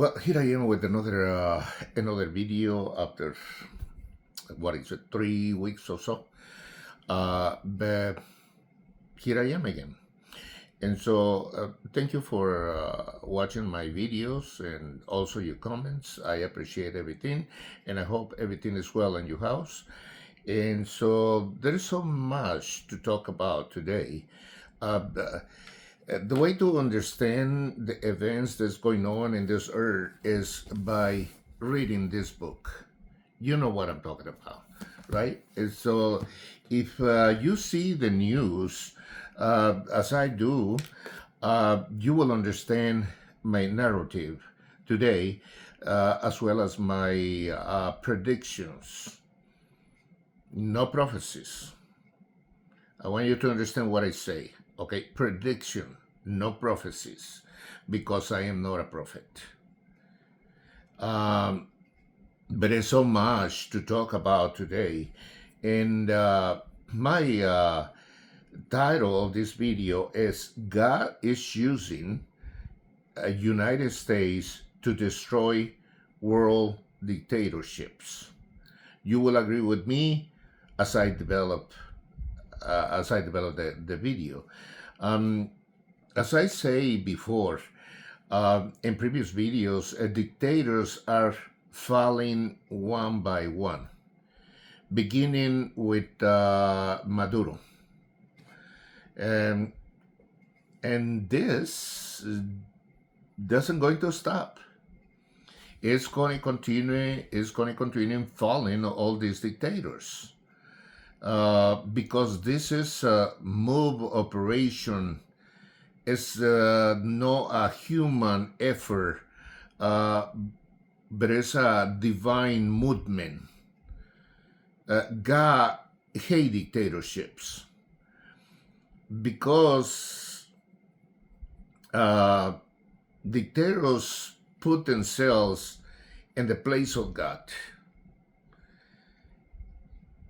Well, here I am with another video after what is it, 3 weeks or so. But here I am again, and so thank you for watching my videos and also your comments. I appreciate everything, and I hope everything is well in your house. And so there is so much to talk about today. The way to understand the events that's going on in this earth is by reading this book. You know what I'm talking about, right? And so if you see the news as I do, you will understand my narrative today, as well as my predictions. No prophecies. I want you to understand what I say. Okay, prediction, no prophecies, because I am not a prophet. Um, but there's so much to talk about today. And my title of this video is God is using United States to destroy world dictatorships. You will agree with me as I develop the video. Um, as I say before, in previous videos, dictators are falling one by one, beginning with Maduro. And, and this doesn't going to stop. It's going to continue. It's going to continue falling all these dictators. Because this is a move operation. It's not a human effort, but it's a divine movement. God hates dictatorships because dictators put themselves in the place of God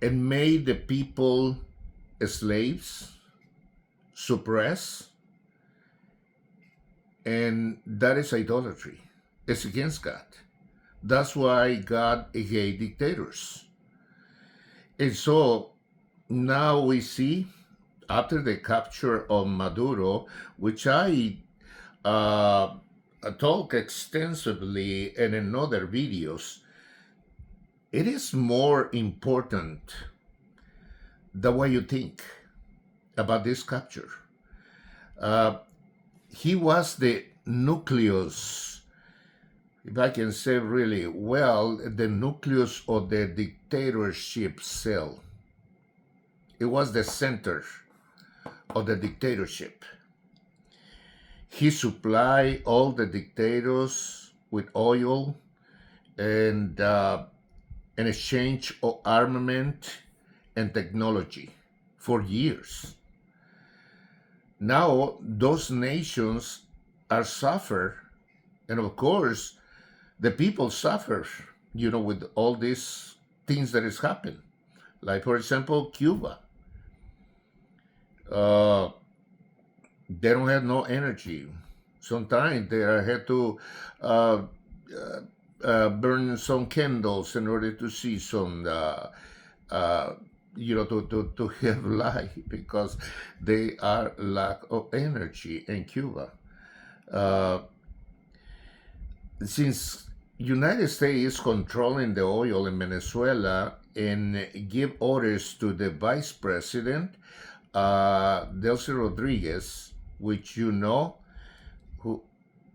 and made the people slaves, suppress, and that is idolatry. It's against God. That's why God hates dictators. And so now we see, after the capture of Maduro, which I talk extensively in other videos, it is more important the way you think about this capture. He was the nucleus, if I can say really well, the nucleus of the dictatorship cell. It was the center of the dictatorship. He supplied all the dictators with oil and in exchange of armament and technology for years. Now those nations are suffer, and of course the people suffer, with all these things that has happened. Like for example, Cuba. They don't have no energy. Sometimes they had to uh, burn some candles in order to see some, to have light, because they are lack of energy in Cuba. Uh, since United States is controlling the oil in Venezuela and give orders to the vice president, Delcy Rodriguez, which who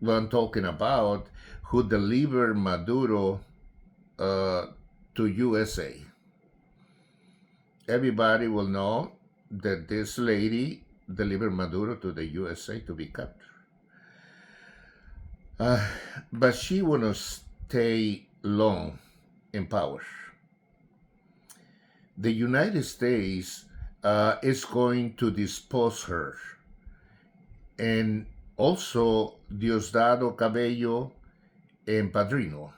I'm talking about, who delivered Maduro to USA. Everybody will know that this lady delivered Maduro to the USA to be captured. But she wouldn't stay long in power. The United States is going to dispose her, and also Diosdado Cabello and Padrino,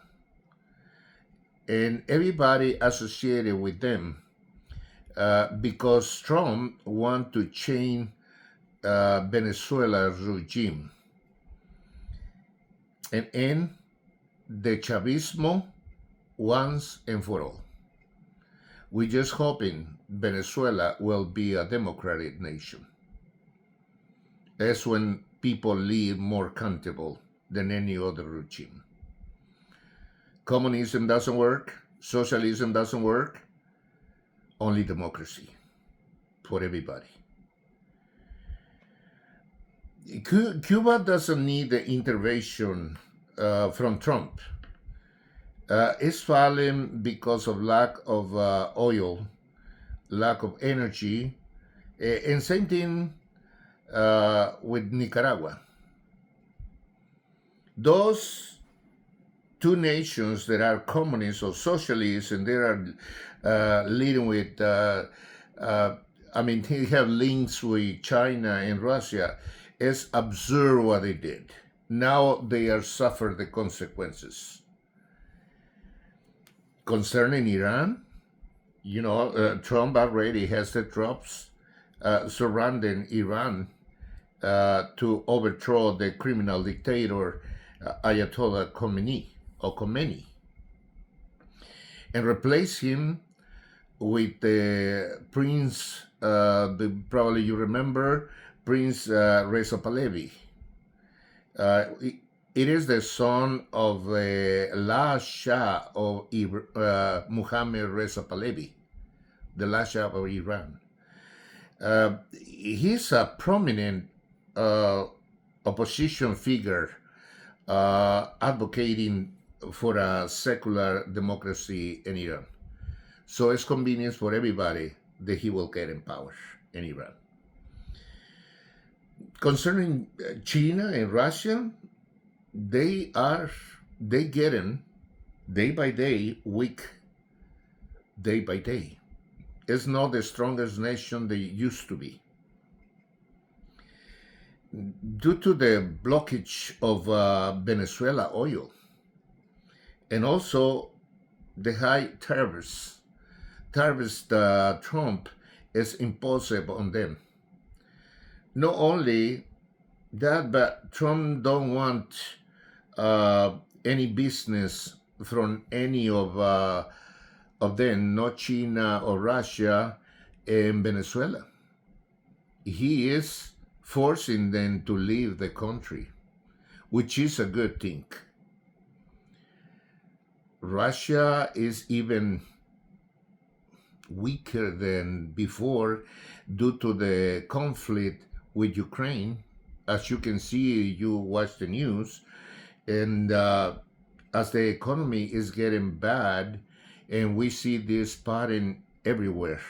and everybody associated with them, because Trump want to change Venezuela regime and end the Chavismo once and for all. We're just hoping Venezuela will be a democratic nation. That's when people live more comfortable than any other regime. Communism doesn't work, socialism doesn't work, only democracy for everybody. Cuba doesn't need the intervention from Trump. It's falling because of lack of oil, lack of energy, and same thing with Nicaragua. Those two nations that are communist or socialist and they are leading with, I mean, they have links with China and Russia. It's absurd what they did. Now they are suffer the consequences. Concerning Iran, Trump already has the troops surrounding Iran to overthrow the criminal dictator Ayatollah Khomeini, and replace him with the Prince. Probably you remember Prince Reza Pahlavi. It is the son of the last Shah of Muhammad Reza Pahlavi, the last Shah of Iran. He's a prominent opposition figure advocating for a secular democracy in Iran. So it's convenient for everybody that he will get in power in Iran. Concerning China and Russia, they getting day by day weak, day by day. It's not the strongest nation they used to be. Due to the blockage of Venezuela oil and also the high tariffs Trump is imposed on them. Not only that, but Trump don't want any business from any of them, not China or Russia, in Venezuela. He is forcing them to leave the country, which is a good thing. Russia is even weaker than before due to the conflict with Ukraine. As you can see, you watch the news, and as the economy is getting bad, and we see this pattern everywhere.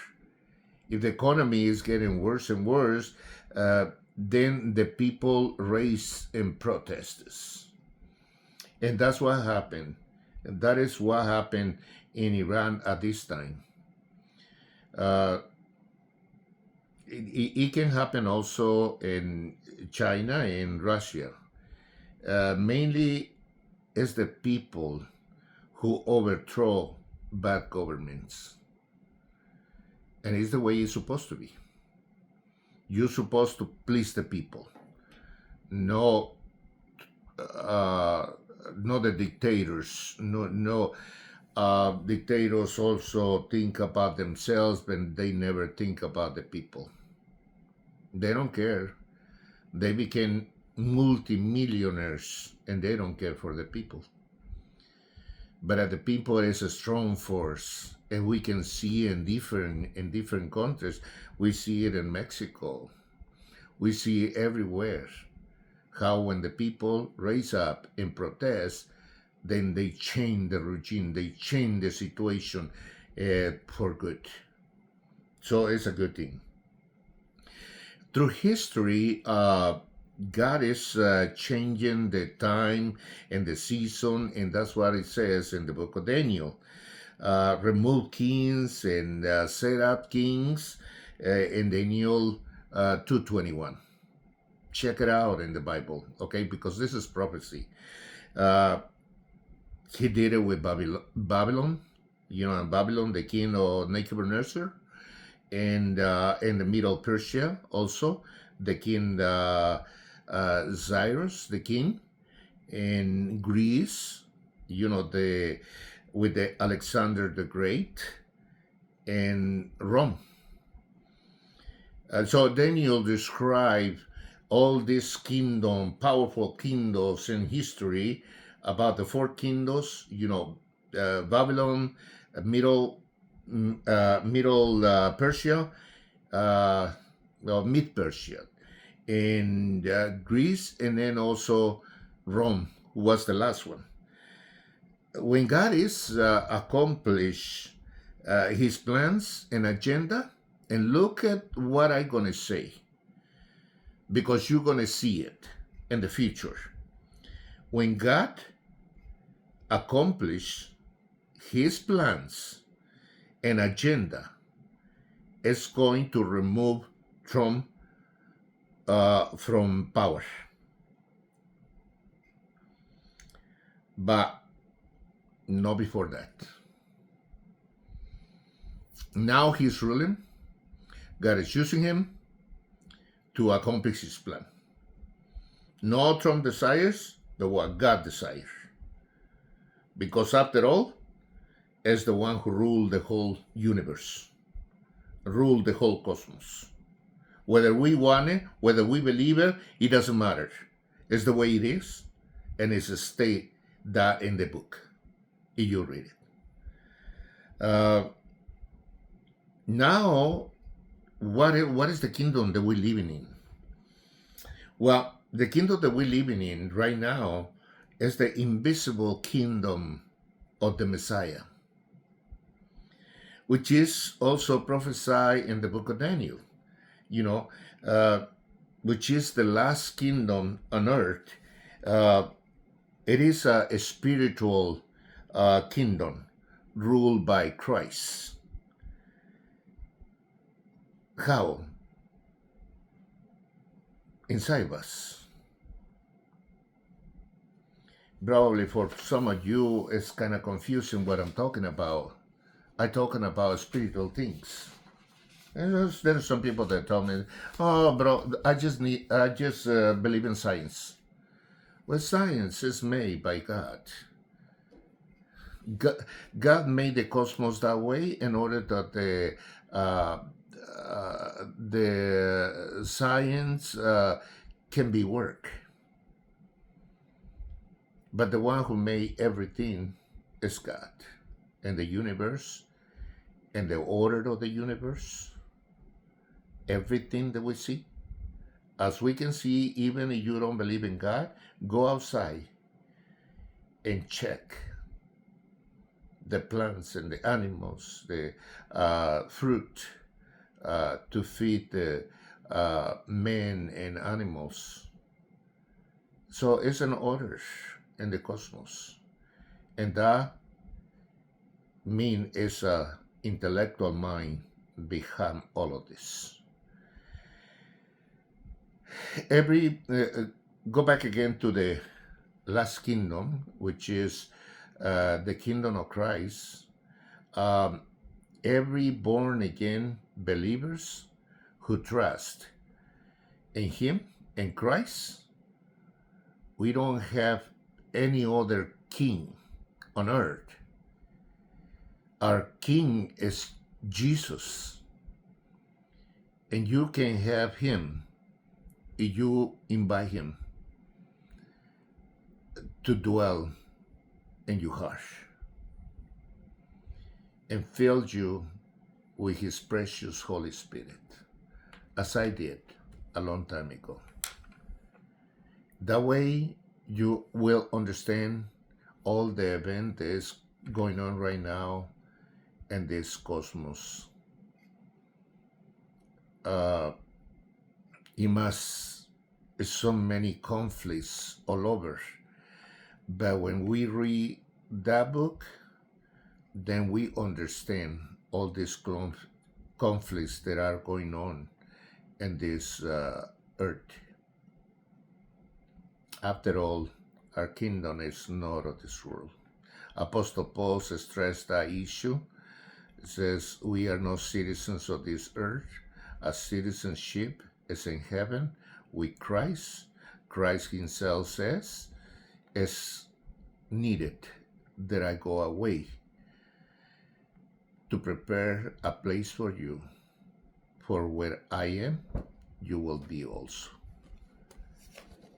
If the economy is getting worse and worse, then the people raise in protests. And that's what happened. And that is what happened in Iran at this time. It can happen also in China and Russia. Mainly, it's the people who overthrow bad governments. And it's the way it's supposed to be. You're supposed to please the people. No, not the dictators. No, dictators also think about themselves, but they never think about the people. They don't care. They became multimillionaires, and they don't care for the people. But the people is a strong force, and we can see in different countries. We see it in Mexico. We see it everywhere. How when the people raise up and protest, then they change the regime. They change the situation for good. So it's a good thing. Through history, God is changing the time and the season, and that's what it says in the book of Daniel. Remove kings and set up kings in Daniel 2:21. Check it out in the Bible, okay? Because this is prophecy. He did it with Babylon. In Babylon, the king of Nebuchadnezzar, and in the Middle Persia also, the king Cyrus, the king, in Greece, the with the Alexander the Great and Rome. And so then you'll describe all these powerful kingdoms in history about the four kingdoms, Babylon, Middle Persia, uh, well, Mid Persia, and Greece, and then also Rome, who was the last one. When God is accomplish his plans and agenda, and look at what I'm going to say, because you're going to see it in the future. When God accomplish his plans and agenda, is going to remove Trump from power. But not before that. Now he's ruling. God is using him to accomplish his plan. Not Trump desires, but what God desires. Because after all, is the one who ruled the whole universe, ruled the whole cosmos. Whether we want it, whether we believe it, it doesn't matter. It's the way it is, and it's a state that in the book, if you read it. Now, what is the kingdom that we're living in? Well, the kingdom that we're living in right now is the invisible kingdom of the Messiah, which is also prophesied in the book of Daniel, which is the last kingdom on earth. It is a spiritual kingdom ruled by Christ. How? Inside of us. Probably for some of you, it's kind of confusing what I'm talking about. I'm talking about spiritual things. And there are some people that tell me, "Oh, bro, I just believe in science." Well, science is made by God. God made the cosmos that way in order that the science can be work. But the one who made everything is God, and the universe, and the order of the universe, everything that we see. As we can see, even if you don't believe in God, go outside and check the plants and the animals, the fruit to feed the men and animals. So it's an order in the cosmos. And that mean is a intellectual mind behind all of this. Go back again to the last kingdom, which is the kingdom of Christ. Every born again believers who trust in Him, in Christ, we don't have any other king on earth. Our king is Jesus, and you can have him if you invite him to dwell in your heart and fill you with his precious Holy Spirit, as I did a long time ago. That way you will understand all the event that is going on right now in this cosmos. So many conflicts all over. But when we read that book, then we understand all these conflicts that are going on in this earth. After all, our kingdom is not of this world. Apostle Paul stressed that issue. It says, we are not citizens of this earth. Our citizenship is in heaven with Christ. Christ himself says, is needed that I go away to prepare a place for you, for where I am, you will be also.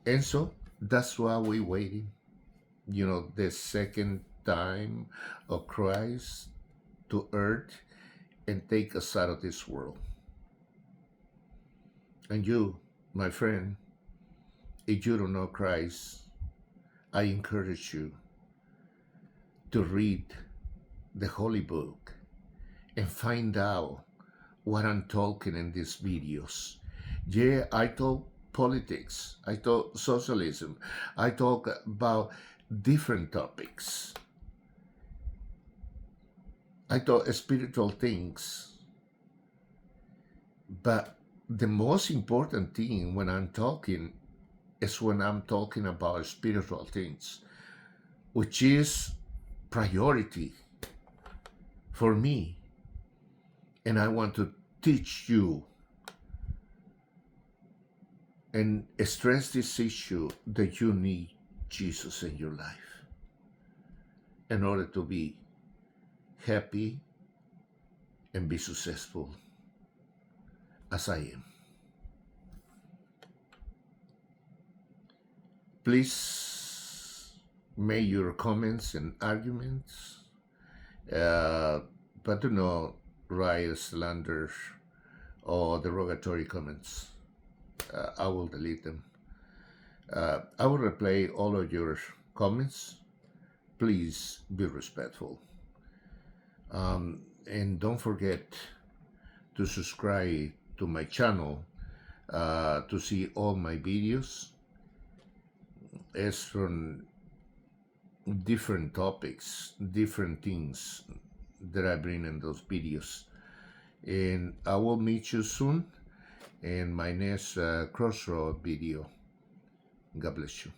And so that's why we're waiting. The second time of Christ to earth and take us out of this world. And you, my friend, if you don't know Christ, I encourage you to read the Holy Book and find out what I'm talking in these videos. Yeah, I talk politics, I talk socialism, I talk about different topics, I talk spiritual things. But the most important thing when I'm talking is when I'm talking about spiritual things, which is priority for me. And I want to teach you and stress this issue that you need Jesus in your life in order to be happy and be successful as I am. Please make your comments and arguments, but do not write slander or derogatory comments. I will delete them. I will reply all of your comments. Please be respectful. And don't forget to subscribe to my channel to see all my videos. It's from different topics, different things that I bring in those videos. And I will meet you soon in my next crossroad video. God bless you.